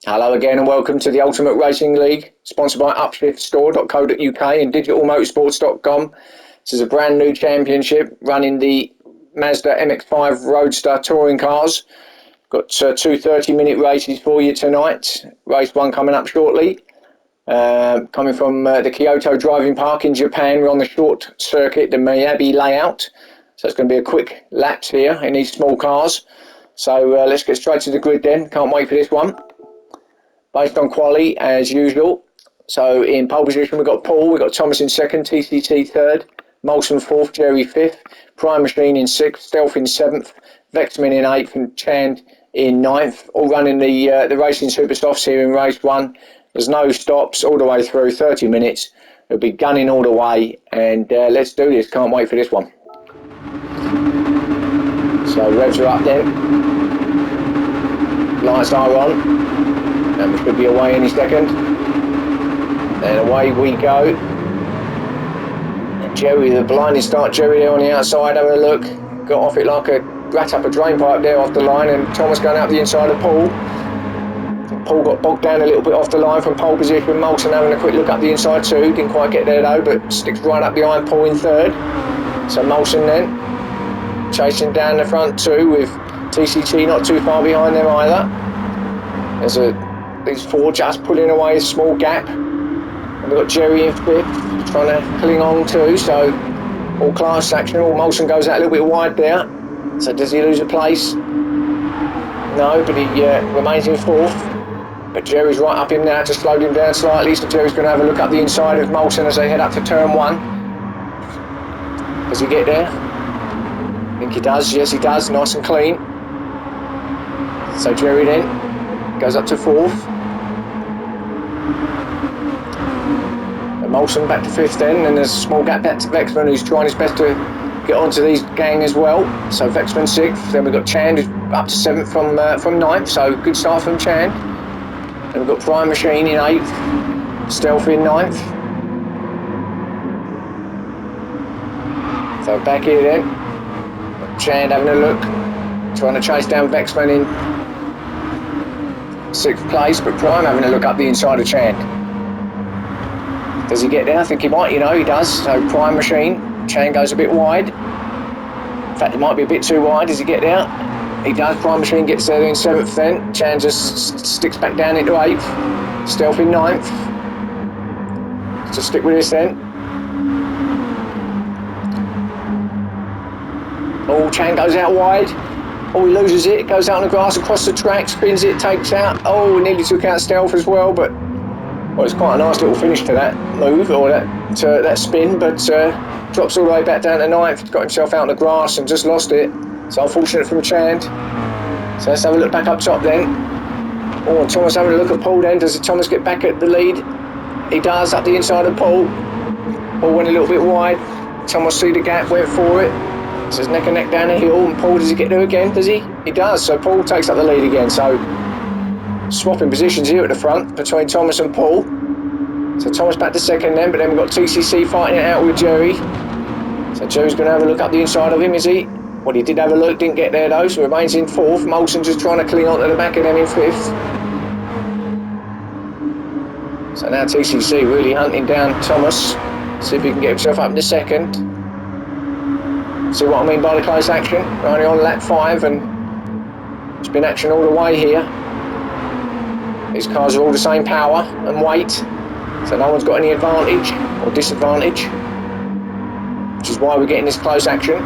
Hello again and welcome to the Ultimate Racing League, sponsored by upshiftstore.co.uk and digitalmotorsports.com. This is a brand new championship running the Mazda MX-5 Roadster touring cars. Got two 30-minute races for you tonight. Race 1 coming up shortly. Coming from the Kyoto driving park in Japan, we're on the short circuit, the Miyabi layout. So it's going to be a quick laps here in these small cars. So let's get straight to the grid then. Can't wait for this one. Based on quali as usual. So in pole position we've got Paul, we've got Thomas in second, TCT third, Molson fourth, Jerry fifth, Prime Machine in sixth, Stealth in seventh, Vexman in eighth and Chand in ninth. All running the racing super softs here in race 1. There's no stops all the way through, 30 minutes. It'll be gunning all the way and let's do this. Can't wait for this one. So revs are up then. Lights are on. And we should be away any second. And away we go. And Jerry, the blinding start, Jerry there on the outside, having a look. Got off it like a rat up a drain pipe there off the line, and Thomas going up the inside of Paul. Paul got bogged down a little bit off the line from pole position. Molson having a quick look up the inside too. Didn't quite get there though, but sticks right up behind Paul in third. So Molson then chasing down the front too, with TCT not too far behind them either. There's these four just pulling away a small gap. And we've got Jerry in fifth, trying to cling on too. So all class action, all Molson goes out a little bit wide there. So does he lose a place? No, but he remains in fourth. But Jerry's right up him now to slow him down slightly. So Jerry's going to have a look up the inside of Molson as they head up to turn 1. Does he get there? I think he does. Yes, he does. Nice and clean. So Jerry then goes up to fourth. And Molson back to fifth then, and there's a small gap back to Vexman, who's trying his best to get onto these gang as well. So Vexman sixth, then we've got Chand up to seventh from ninth, so good start from Chand. And we've got Prime Machine in eighth, Stealth in ninth. So back here then, got Chand having a look, trying to chase down Vexman in sixth place, but Prime having a look up the inside of Chand. Does he get there? I think he might, he does. So Prime Machine, Chand goes a bit wide. In fact, it might be a bit too wide. Does he get there? He does. Prime Machine gets there in seventh then. Chand just sticks back down into eighth. Stealth in ninth. So stick with this then. Oh, Chand goes out wide. Oh, he loses it, goes out on the grass across the track, spins it, takes out. Oh, nearly took out Stealth as well, but well, it's quite a nice little finish to that move, or that spin, but drops all the way back down to ninth, got himself out on the grass and just lost it. So unfortunate from Chand. So let's have a look back up top then. Oh, and Thomas having a look at Paul then. Does Thomas get back at the lead? He does, up the inside of Paul. Paul went a little bit wide. Thomas see the gap, went for it. So it's neck and neck down the hill, and Paul, does he get there again? Does he? He does. So Paul takes up the lead again. So swapping positions here at the front between Thomas and Paul. So Thomas back to second then, but then we've got TCC fighting it out with Jerry. So Jerry's going to have a look up the inside of him, is he? Well, he did have a look, didn't get there though, so remains in fourth. Molson just trying to cling on to the back of them in fifth. So now TCC really hunting down Thomas. See if he can get himself up into second. See what I mean by the close action? We're only on lap 5 and it's been action all the way here. These cars are all the same power and weight, so no one's got any advantage or disadvantage, which is why we're getting this close action.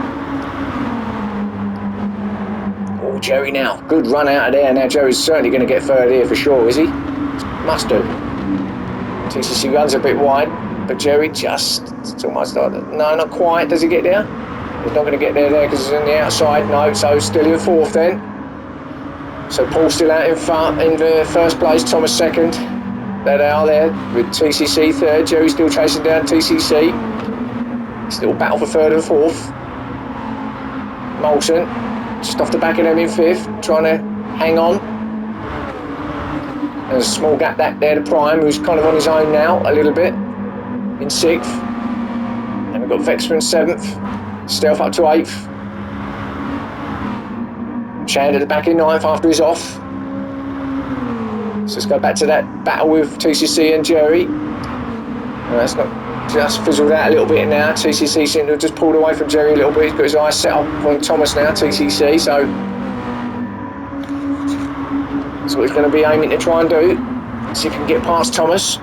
Oh, Jerry now, good run out of there. Now Jerry's certainly going to get third here for sure, is he? Must do. TCC runs a bit wide, but Jerry just, it's almost like, no, not quite. Does he get there? He's not going to get there because he's on the outside. No, so still in fourth then. So Paul still out in front in the first place, Thomas second. There they are there with TCC third. Jerry still chasing down TCC. Still battle for third and fourth. Molson just off the back of them in fifth, trying to hang on. There's a small gap back there to Prime, who's kind of on his own now a little bit, in sixth. And we've got Vexman seventh. Stealth up to eighth. Chand at the back in ninth after he's off. So let's go back to that battle with TCC and Jerry. And that's not just fizzled out a little bit now. TCC seemed to have just pulled away from Jerry a little bit. He's got his eyes set up on Thomas now, TCC. So that's what he's going to be aiming to try and do. See if he can get past Thomas.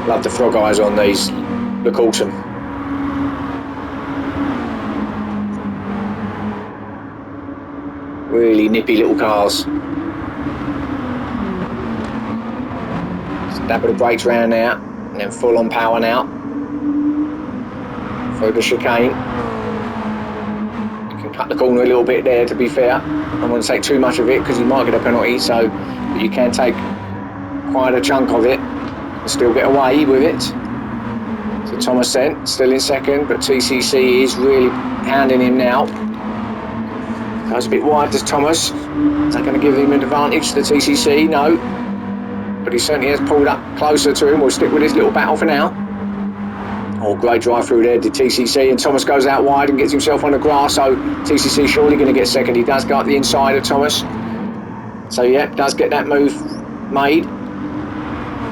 Love the frog eyes on these. Look awesome. Really nippy little cars. Stab of the brakes round now, and then full on power now. Through the chicane. You can cut the corner a little bit there, to be fair. I don't want to take too much of it because you might get a penalty, so but you can take quite a chunk of it and still get away with it. So Thomas then, still in second, but TCC is really hounding him now. Goes a bit wide, does Thomas. Is that going to give him an advantage to TCC? No. But he certainly has pulled up closer to him. We'll stick with his little battle for now. Oh, great drive through there, did TCC. And Thomas goes out wide and gets himself on the grass. So TCC surely going to get second. He does go up the inside of Thomas. So yeah, does get that move made.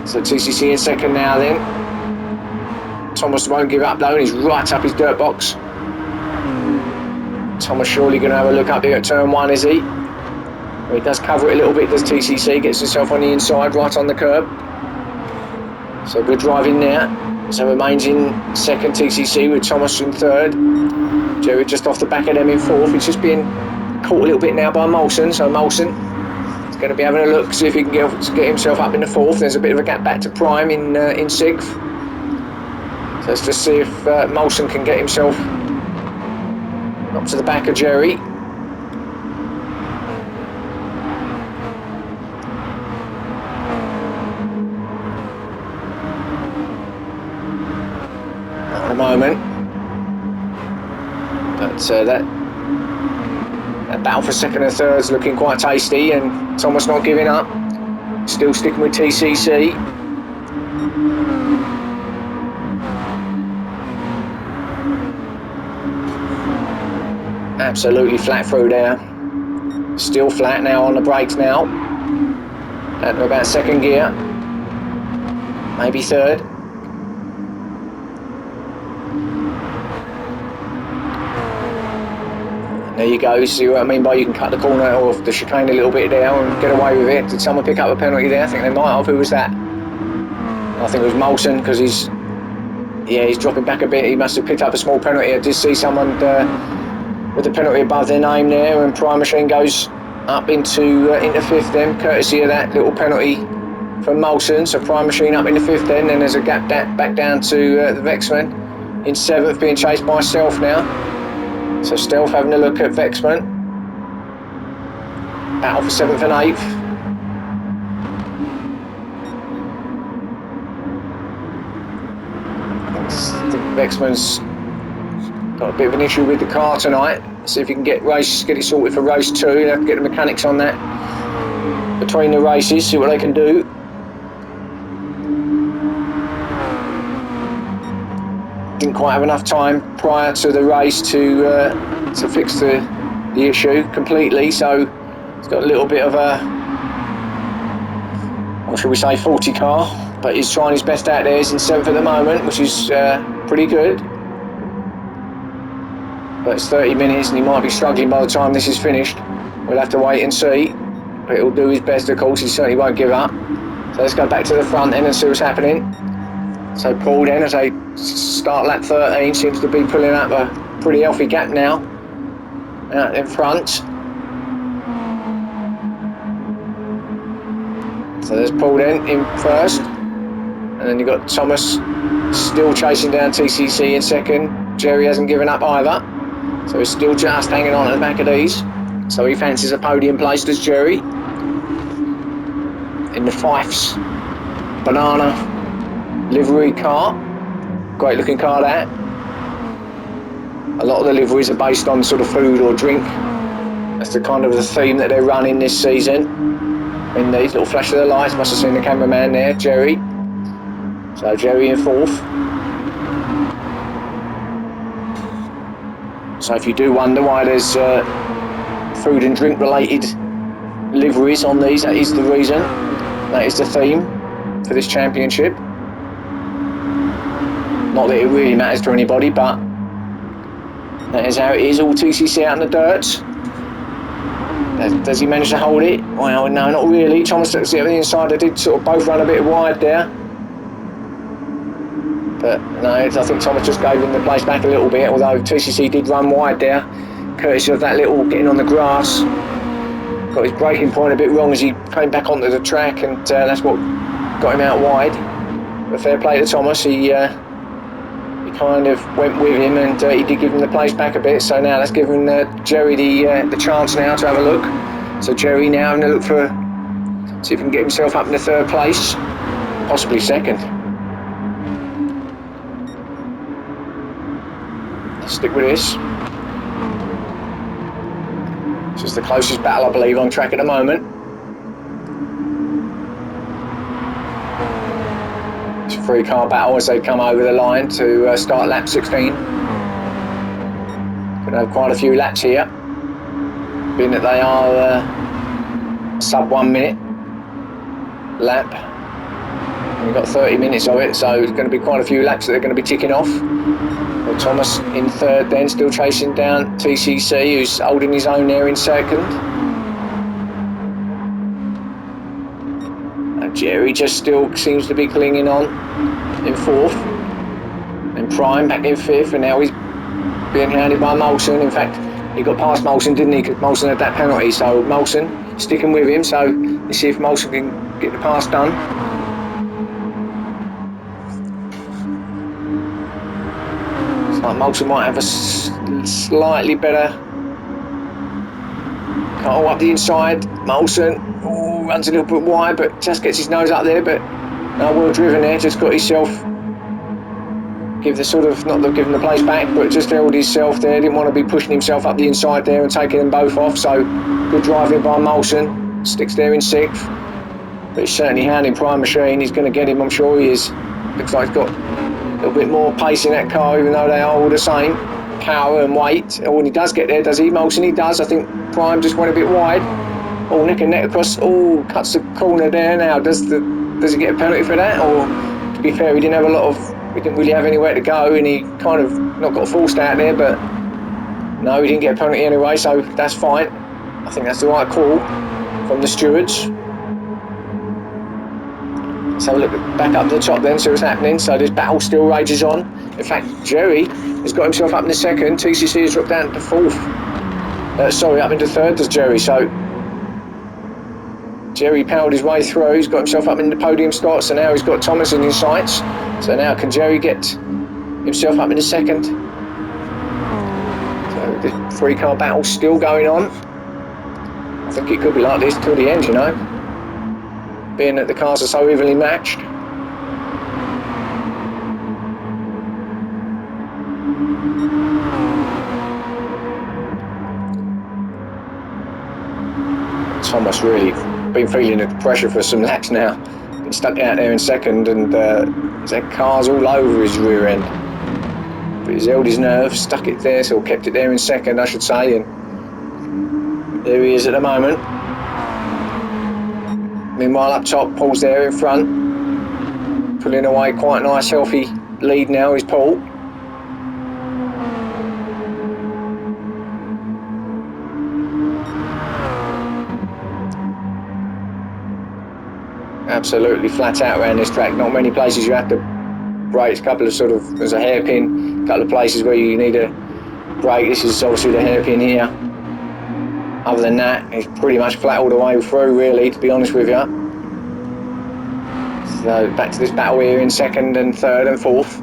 So TCC in second now then. Thomas won't give up though, and he's right up his dirt box. Thomas surely going to have a look up here at turn one, is he? Well, he does cover it a little bit, does TCC, gets himself on the inside, right on the curb. So good driving there. So remains in second, TCC, with Thomas in third. Jerry just off the back of them in fourth. He's just being caught a little bit now by Molson, so Molson is going to be having a look, see if he can get himself up in the fourth. There's a bit of a gap back to Prime in sixth. So let's just see if Molson can get himself up to the back of Jerry. Not at the moment. But that battle for second and third is looking quite tasty, and Thomas not giving up. Still sticking with TCC. Absolutely flat through there. Still flat now on the brakes now. Down to about second gear. Maybe third. And there you go, see what I mean by you can cut the corner or the chicane a little bit there and get away with it. Did someone pick up a penalty there? I think they might have. Who was that? I think it was Molson, because he's dropping back a bit. He must have picked up a small penalty. I did see someone with the penalty above their name there, and Prime Machine goes up into fifth then, courtesy of that little penalty from Molson. So Prime Machine up into fifth then, and there's a gap back down to the Vexman in seventh, being chased by Stealth now. So Stealth having a look at Vexman. Battle for seventh and eighth. I think Vexman's got a bit of an issue with the car tonight. See if you can get it sorted for race 2. You have to get the mechanics on that between the races, see what they can do. Didn't quite have enough time prior to the race to fix the issue completely, so it's got a little bit of a, what shall we say, faulty car, but he's trying his best out there. He's in 7th at the moment, which is pretty good. But it's 30 minutes and he might be struggling by the time this is finished. We'll have to wait and see. But he'll do his best, of course. He certainly won't give up. So let's go back to the front end and see what's happening. So Paul then, as they start lap 13, seems to be pulling up a pretty healthy gap now out in front. So there's Paul then in first. And then you've got Thomas still chasing down TCC in second. Jerry hasn't given up either. So he's still just hanging on at the back of these. So he fancies a podium place, does Jerry. In the Fifes banana livery car. Great looking car that. A lot of the liveries are based on sort of food or drink. That's the kind of the theme that they're running this season. In these little flash of the lights, must have seen the cameraman there, Jerry. So Jerry in fourth. So if you do wonder why there's food and drink related liveries on these, that is the reason. That is the theme for this championship. Not that it really matters to anybody, but that is how it is. All TCC out in the dirt. Does he manage to hold it? Well, no, not really. Thomas looks at the inside. They did sort of both run a bit wide there. But no, I think Thomas just gave him the place back a little bit, although TCC did run wide there, courtesy of that little getting on the grass. Got his braking point a bit wrong as he came back onto the track, and that's what got him out wide. But fair play to Thomas, he kind of went with him, and he did give him the place back a bit. So now let's give him Jerry the chance now to have a look. So Jerry now having a look for, see if he can get himself up in the third place, possibly second. Stick with this. This is the closest battle I believe on track at the moment. It's a 3-car battle as they come over the line to start lap 16. Gonna have quite a few laps here, being that they are sub 1 minute lap. We've got 30 minutes of it, so there's going to be quite a few laps that they're going to be ticking off. Well, Thomas in third then, still chasing down TCC, who's holding his own there in second. And Jerry just still seems to be clinging on in fourth. And Prime back in fifth, and now he's being hounded by Molson. In fact, he got past Molson, didn't he? Because Molson had that penalty, so Molson sticking with him. So let's see if Molson can get the pass done. Molson might have a slightly better cut up the inside. Molson runs a little bit wide, but just gets his nose up there. But no, well driven there. Just got himself give the sort of not giving the place back, but just held himself there. Didn't want to be pushing himself up the inside there and taking them both off. So good driving by Molson. Sticks there in sixth, but he's certainly hounding Prime Machine. He's going to get him. I'm sure he is. Looks like he's got a little bit more pace in that car, even though they are all the same power and weight. Oh, when he does get there, does he, Molson? He does. I think Prime just went a bit wide. Oh, neck and neck across. Oh, cuts the corner there. Now, does he get a penalty for that? Or to be fair, he didn't really have anywhere to go, and he kind of not got forced out there. But no, he didn't get a penalty anyway, so that's fine. I think that's the right call from the stewards. Let's have a look back up to the top then, see what's happening. So this battle still rages on. In fact, Jerry has got himself up in the second. TCC has dropped down to fourth. Up into third does Jerry. So Jerry powered his way through. He's got himself up in the podium spot. So now he's got Thomas in his sights. So now can Jerry get himself up in the second? So the 3-car battle still going on. I think it could be like this till the end, you know, being that the cars are so evenly matched. Thomas really been feeling the pressure for some laps now. Been stuck out there in second, and he's had cars all over his rear end. But he's held his nerve, stuck it there, so kept it there in second, I should say, and there he is at the moment. Meanwhile, up top, Paul's there in front, pulling away quite a nice, healthy lead now, is Paul. Absolutely flat out around this track. Not many places you have to brake. There's a hairpin, a couple of places where you need a brake. This is obviously the hairpin here. Other than that, it's pretty much flat all the way through, really, to be honest with you. So back to this battle here in second and third and fourth.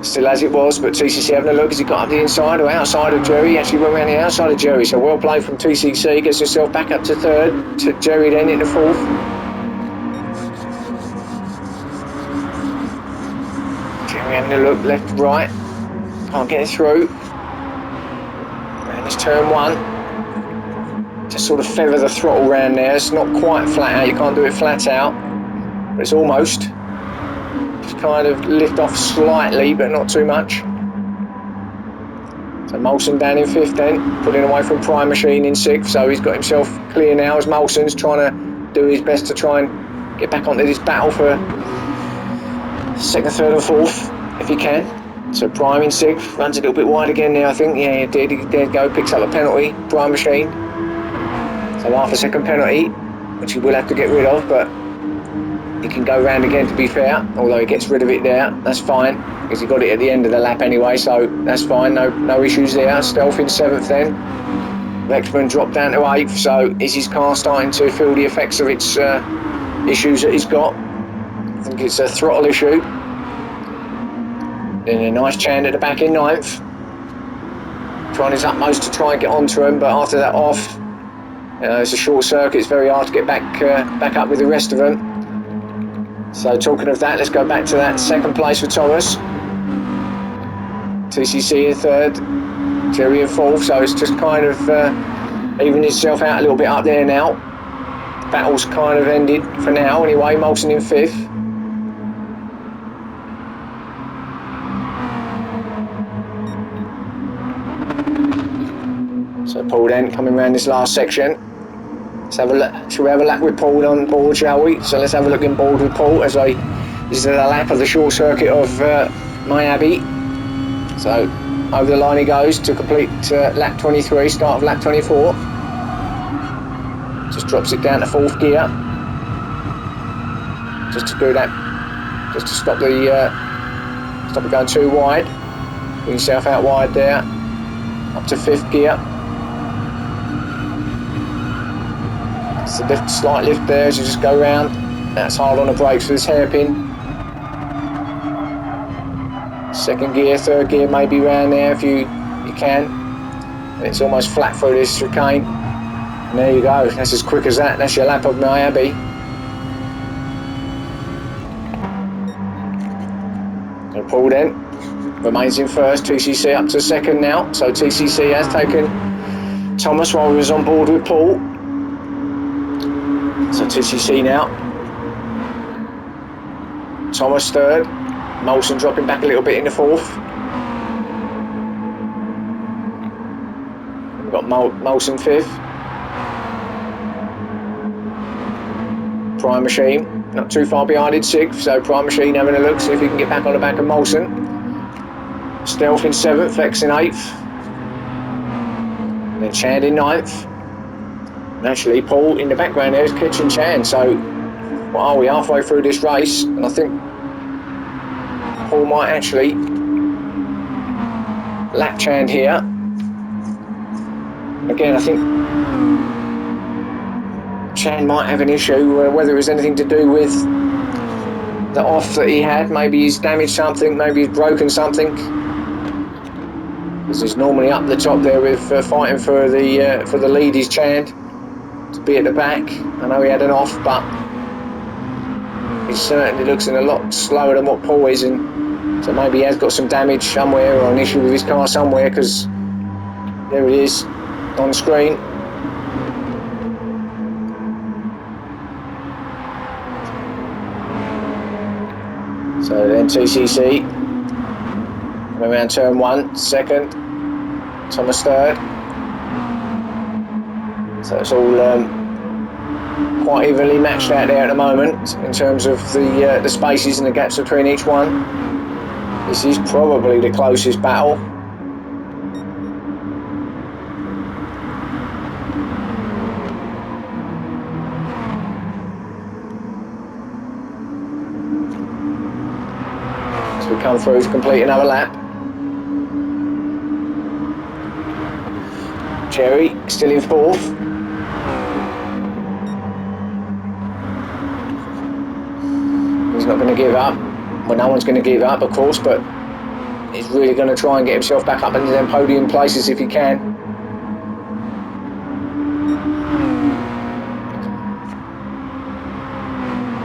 Still as it was, but TCC having a look as he got up the inside or outside of Jerry. He actually went around the outside of Jerry, so well played from TCC. Gets himself back up to third, to Jerry then into fourth. Jerry having a look left, right. Can't get it through. And it's turn one. Just sort of feather the throttle round there. It's not quite flat out, you can't do it flat out, but it's almost. Just kind of lift off slightly, but not too much. So Molson down in 5th then, pulling away from Prime Machine in 6th, so he's got himself clear now as Molson's trying to do his best to try and get back onto this battle for 2nd, 3rd and 4th, if he can. So Prime in 6th, runs a little bit wide again now I think, yeah he did go, picks up a penalty, Prime Machine. So half a second penalty, which he will have to get rid of, but he can go round again to be fair, although he gets rid of it there, that's fine, because he got it at the end of the lap anyway, so that's fine, no issues there. Stealth in 7th then. Lexman dropped down to 8th, so is his car starting to feel the effects of its issues that he's got? I think it's a throttle issue. Then a nice Chan at the back in 9th. Trying his utmost to try and get onto him, but after that off, it's a short circuit, it's very hard to get back up with the rest of them. So talking of that, let's go back to that 2nd place for Thomas. TCC in 3rd, Jerry in 4th, so it's just kind of evening itself out a little bit up there now. Battle's kind of ended for now anyway, Molson in 5th. So Paul then coming around this last section. Let's have a look. Shall we have a lap with Paul on board, shall we? So let's have a look in board with Paul as this is the lap of the short circuit of Miami. So over the line he goes to complete lap 23, start of lap 24. Just drops it down to 4th gear. Just to do that, just to stop it going too wide. Put yourself out wide there. Up to 5th gear. It's a slight lift there as you just go round. That's hard on the brakes for this hairpin. 2nd gear, 3rd gear maybe round there if you can. And it's almost flat through this chicane. And there you go, that's as quick as that. That's your lap of Miami. And Paul then remains in 1st, TCC up to 2nd now. So TCC has taken Thomas while he was on board with Paul. So TCC now. Thomas 3rd. Molson dropping back a little bit in the 4th. We've got Molson 5th. Prime Machine not too far behind in 6th, so Prime Machine having a look, see if he can get back on the back of Molson. Stealth in 7th, Vex in 8th. And then Chand in 9th. And actually Paul in the background there is catching Chan, so what are we, halfway through this race, and I think Paul might actually lap Chan here. Again, I think Chan might have an issue, whether it was anything to do with the off that he had. Maybe he's damaged something, maybe he's broken something. Because he's normally up the top there with fighting for the lead, is Chan, to be at the back. I know he had an off, but he certainly looks in a lot slower than what Paul is, and so maybe he has got some damage somewhere or an issue with his car somewhere, because there it is on the screen. So then TCC around turn 1, 2nd, Thomas 3rd. So it's all quite evenly matched out there at the moment in terms of the spaces and the gaps between each one. This is probably the closest battle. So we come through to complete another lap. Cherry still in 4th. He's not going to give up. Well, no one's going to give up, of course, but he's really going to try and get himself back up into them podium places if he can.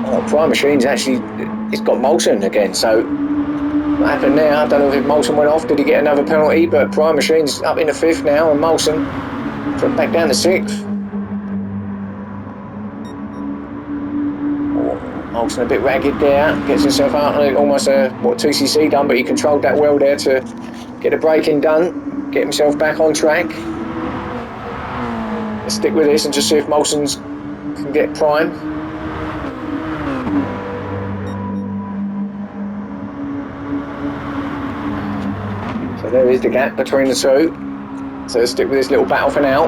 Oh, Prime Machine's actually, it's got Molson again, so what happened there? I don't know if Molson went off, did he get another penalty, but Prime Machine's up in the 5th now, and Molson dropped back down to 6th. Molson a bit ragged there, gets himself out on almost what TCC done, but he controlled that well there to get the braking done. get himself back on track. Let's stick with this and just see if Molson's can get prime. So there is the gap between the two. So let's stick with this little battle for now.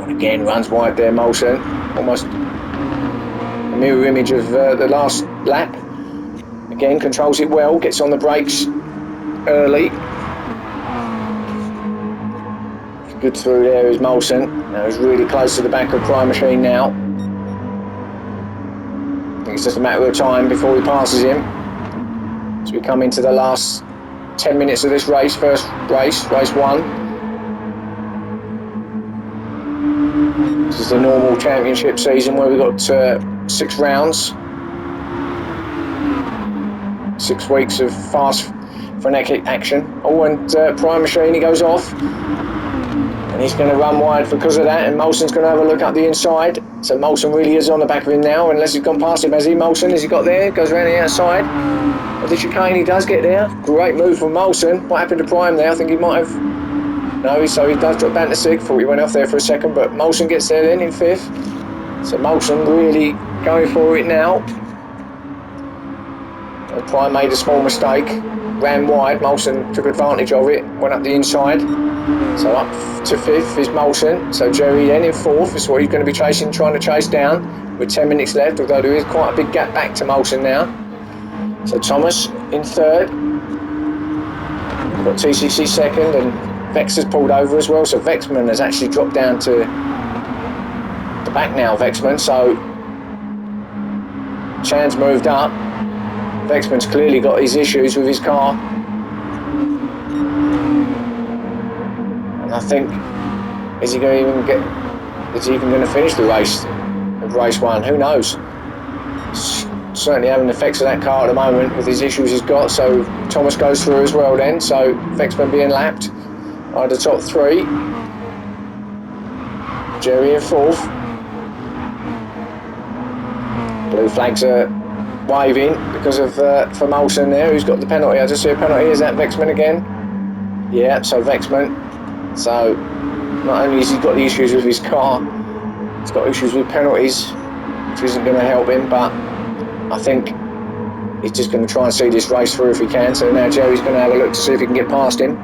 And again, runs wide there, Molson. Almost a mirror image of the last lap. Again, controls it well, gets on the brakes early. Good through there is Molson. Now he's really close to the back of Prime Machine now. I think it's just a matter of time before he passes him. As we come into the last 10 minutes of this race, first race, race 1. This is the normal championship season where we've got 6 rounds. 6 weeks of fast, frenetic action. Oh, and Prime Machine, he goes off. And he's going to run wide because of that, and Molson's going to have a look up the inside. So Molson really is on the back of him now, unless he's gone past him, has he? Molson, has he got there? Goes around the outside of the chicane, he does get there. Great move from Molson. What happened to Prime there? I think he might have... No, so he does drop down to 6th. Thought he went off there for a second, but Molson gets there then in 5th. So Molson really going for it now. And Prime made a small mistake. Ran wide, Molson took advantage of it, went up the inside. So up to 5th is Molson. So Jerry then in 4th is what he's going to be chasing, trying to chase down with 10 minutes left, although there is quite a big gap back to Molson now. So Thomas in 3rd. We've got TCC 2nd, and Vex has pulled over as well. So Vexman has actually dropped down to the back now, Vexman. So Chan's moved up. Vexman's clearly got his issues with his car. And I think, is he even going to finish the race of race 1? Who knows? Certainly having the effects of that car at the moment with his issues he's got. So Thomas goes through as well then. So Vexman being lapped by the top 3. Jerry in 4th. Blue flags are waving because of for Molson there, who's got the penalty. I just see a penalty. Is that Vexman again? Yeah, so Vexman. So not only has he got the issues with his car, he's got issues with penalties, which isn't going to help him, but I think he's just going to try and see this race through if he can. So now Jerry's going to have a look to see if he can get past him.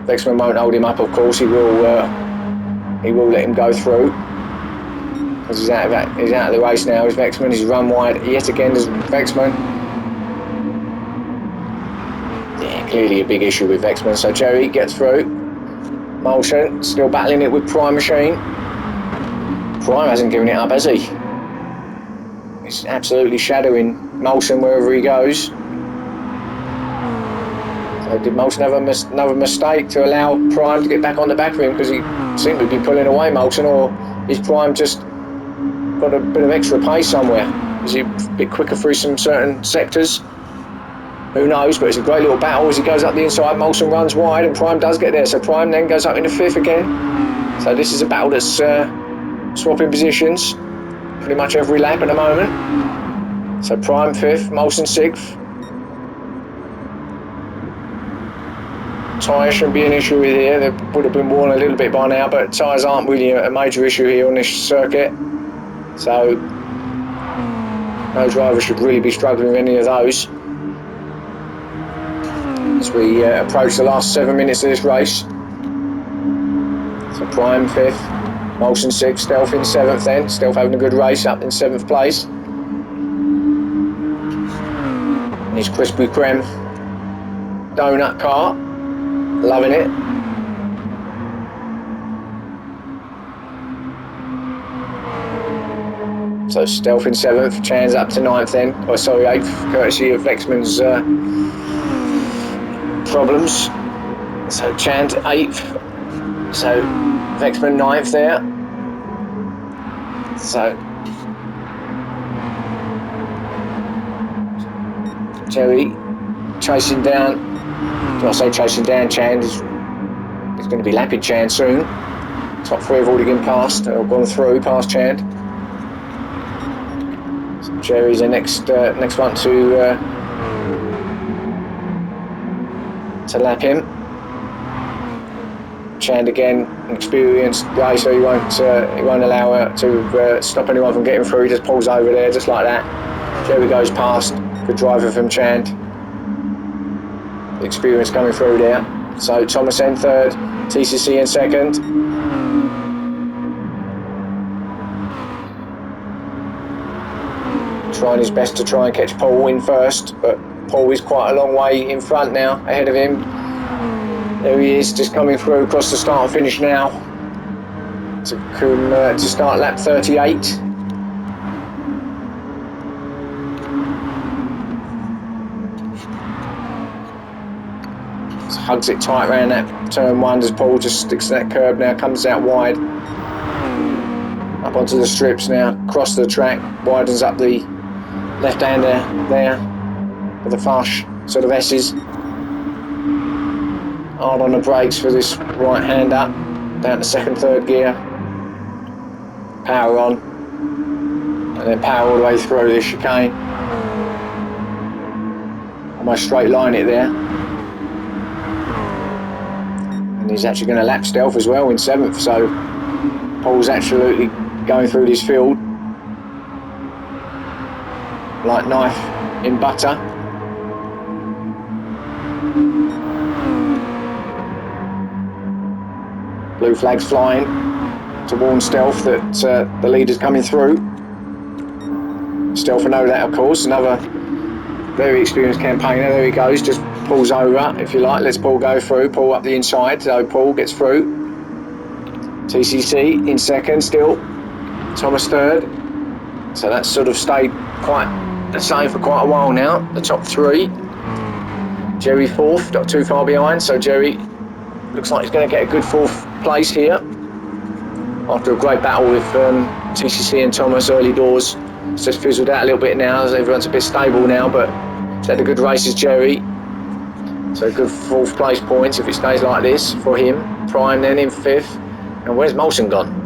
Vexman won't hold him up, of course. He will let him go through. Because he's out of the race now, is Vexman. He's run wide yet again as Vexman. Yeah, clearly a big issue with Vexman. So Jerry gets through. Molson still battling it with Prime Machine. Prime hasn't given it up, has he? He's absolutely shadowing Molson wherever he goes. So did Molson have another mistake to allow Prime to get back on the back of him, because he seemed to be pulling away Molson, or is Prime just got a bit of extra pace somewhere? Is he a bit quicker through some certain sectors? Who knows, but it's a great little battle as he goes up the inside. Molson runs wide and Prime does get there, so Prime then goes up into 5th again. So this is a battle that's swapping positions pretty much every lap at the moment. So Prime 5th, Molson 6th. Tyres shouldn't be an issue with here. They would have been worn a little bit by now, but tyres aren't really a major issue here on this circuit. So no driver should really be struggling with any of those. As we approach the last 7 minutes of this race. So Prime 5th, Molson 6th, Stealth in 7th then. Stealth having a good race, up in 7th place. And his Krispy Kreme donut car, loving it. So Stealth in 7th, Chan's up to 9th then. Oh, sorry, 8th, courtesy of Vexman's problems. So Chan's 8th. So Vexman 9th there. So Jerry chasing down. When I say chasing down, Chan is He's going to be lapping Chand soon. Top three have already been passed, or gone through past Chand. So Jerry's the next one to lap him. Chand again, an experienced racer. He won't allow her to stop anyone from getting through. He just pulls over there, just like that. Jerry goes past. Good driver from Chand. Experience coming through there. So Thomas in third, TCC in second. Trying his best to try and catch Paul in first, but Paul is quite a long way in front now, ahead of him. There he is, just coming through across the start and finish now to start lap 38. Just hugs it tight around that turn one as Paul just sticks to that curb now, comes out wide. Up onto the strips now, across the track, widens up the left-hander there with the fast sort of S's. Hard on the brakes for this right-hander, down to second, third gear. Power on, and then power all the way through this chicane. Almost straight line it there. And he's actually going to lap Stealth as well in seventh, so Paul's absolutely going through this field like knife in butter. Blue flags flying to warn Stealth that the leader's coming through. Stealth will know that, of course. Another very experienced campaigner. There he goes, just pulls over, if you like. Let's Paul go through, Paul up the inside. So Paul gets through. TCC in second still. Thomas third. So that's sort of stayed quite the same for quite a while now. The top three. Jerry fourth, not too far behind. So Jerry looks like he's going to get a good fourth place here after a great battle with TCC and Thomas early doors. It's just fizzled out a little bit now as everyone's a bit stable now, but he's had a good race as Jerry. So good fourth place points if it stays like this for him. Prime then in fifth. And where's Molson gone?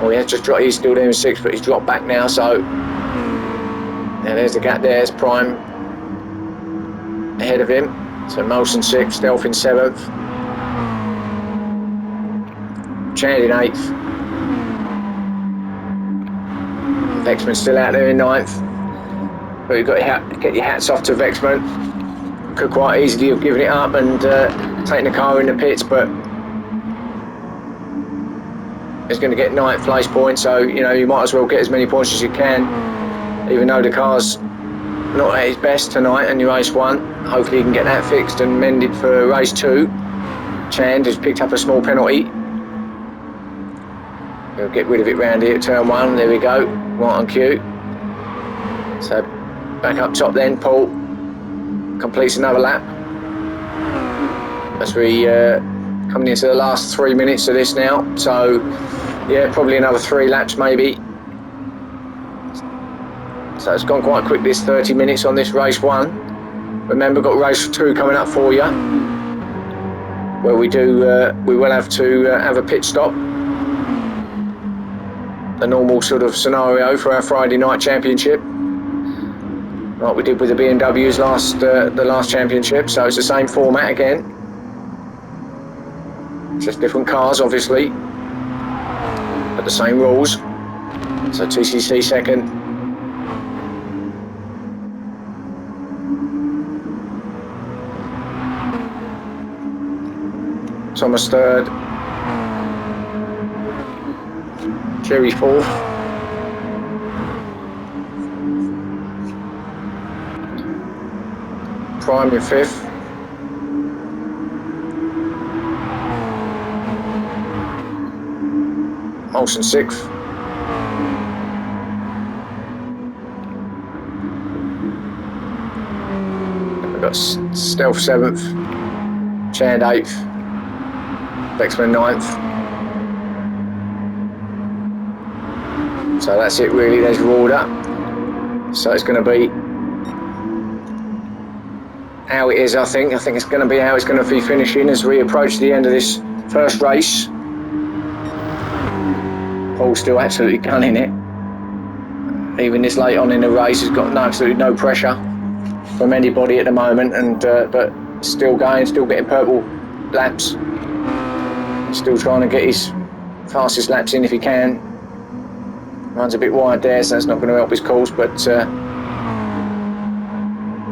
Oh, he has just dropped, he's still there in sixth, but he's dropped back now, so now there's the gap there. There's Prime ahead of him. So Molson sixth, Stealth in seventh. Chand in eighth. Vexman's still out there in ninth. But you've got to get your hats off to Vexman. Could quite easily have given it up and taken the car in the pits, but he's going to get ninth place point, so you might as well get as many points as you can, even though the car's not at his best tonight in your race one. Hopefully you can get that fixed and mended for race two. Chand has picked up a small penalty. We'll get rid of it round here at turn one. There we go, right on cue. So back up top then, Paul completes another lap. As we coming into the last 3 minutes of this now, so yeah, probably another 3 laps maybe. So it's gone quite quick, this 30 minutes on this race one. Remember, got race two coming up for you, where we will have to have a pit stop. The normal sort of scenario for our Friday night championship, like we did with the BMWs the last championship. So it's the same format again, just different cars obviously, but the same rules. So TCC second, Thomas third, Jerry fourth, Prime in fifth, Molson sixth, we've got Stealth seventh, Chand eighth, Vexman ninth. So that's it really, there's your order. So it's going to be how it is, I think. I think it's going to be how it's going to be finishing as we approach the end of this first race. Paul's still absolutely gunning it. Even this late on in the race, he's got absolutely no pressure from anybody at the moment, and but still going, still getting purple laps. Still trying to get his fastest laps in if he can. Runs a bit wide there, so that's not going to help his cause, but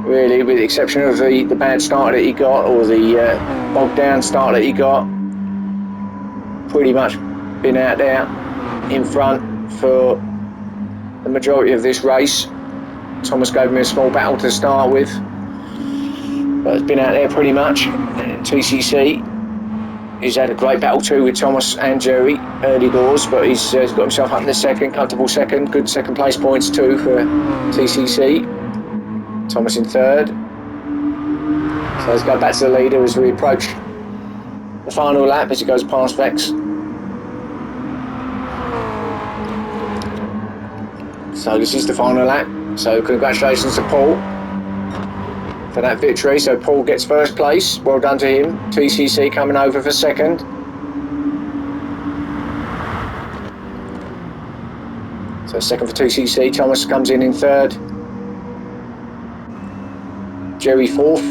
really, with the exception of the bad start that he got, or the bogged down start that he got, pretty much been out there in front for the majority of this race. Thomas gave me a small battle to start with, but has been out there pretty much. TCC, he's had a great battle too with Thomas and Jerry early doors, but he's got himself up in the second, comfortable second, good second place points too for TCC. Thomas in third. So let's go back to the leader as we approach the final lap as he goes past Vex. So this is the final lap. So congratulations to Paul for that victory. So Paul gets first place. Well done to him. TCC coming over for second. So second for TCC. Thomas comes in third. Jerry fourth.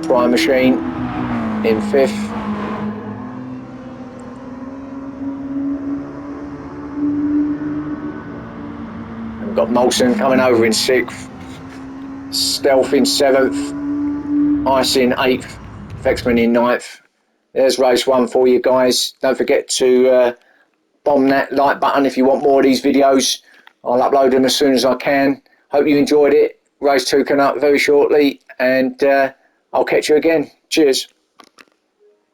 Prime Machine in fifth. And we've got Molson coming over in sixth. Stealth in seventh. Ice in eighth. Vexman in ninth. There's race one for you guys. Don't forget to bomb that like button if you want more of these videos. I'll upload them as soon as I can. Hope you enjoyed it. Race two coming up very shortly, and I'll catch you again. Cheers.